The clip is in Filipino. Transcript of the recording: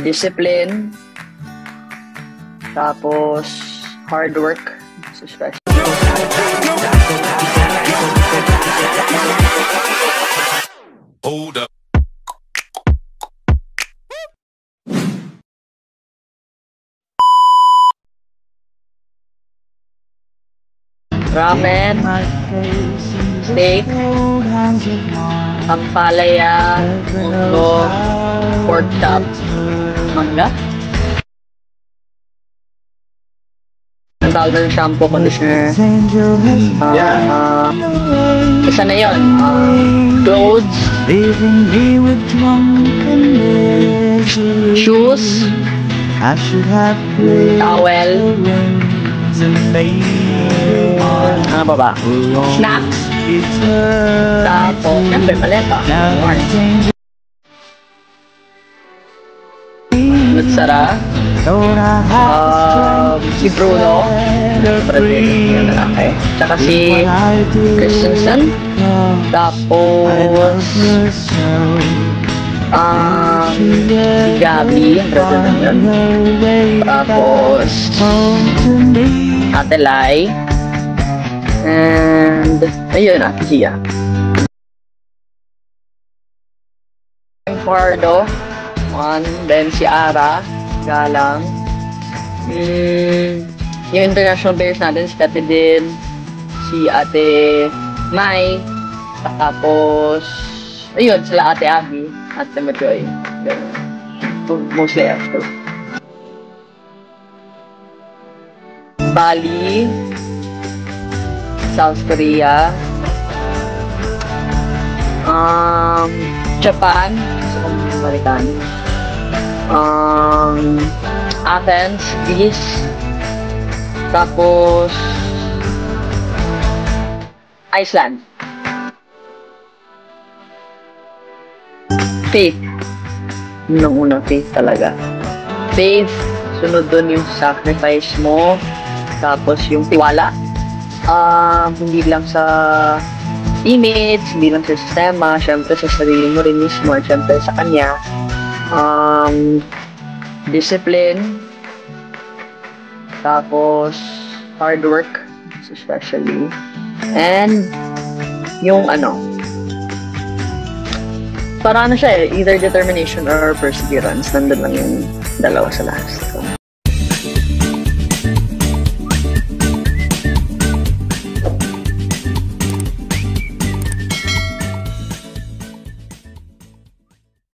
discipline, tapos hard work, especially. Hold up. Ramen, steak, ampalaya, ulo, pork chop, mangga. Ang tawag ng shampoo, conditioner. Isa na yun. Clothes, shoes, towel, ano pa ba? Snacks. Tapos, siyempre, maleta. Nutsara. Si Bruno. Yung lalaki. Tsaka si Christensen. Tapos, si Gabi. Ang brother na yun. Tapos, Ate Lai. And, ayun, Ate Gia. Fardo. Then si Ara. Galang. Yung international players natin, si Ate Din. Si Ate Mai. Tapos, ayun, sila Ate Abby. Ate Matoy. Mostly after. Bali, South Korea, Japan, American, Athens, Greece, tapos Iceland. Faith. Yun ang unang faith talaga. Faith, sunod dun yung sacrifice mo. Tapos yung tiwala, hindi lang sa image, hindi lang sa sistema, syempre sa sarili mo rin mismo, syempre sa kanya. Discipline, tapos hard work, especially. And yung parang siya either determination or perseverance, nandun lang yung dalawa sa last.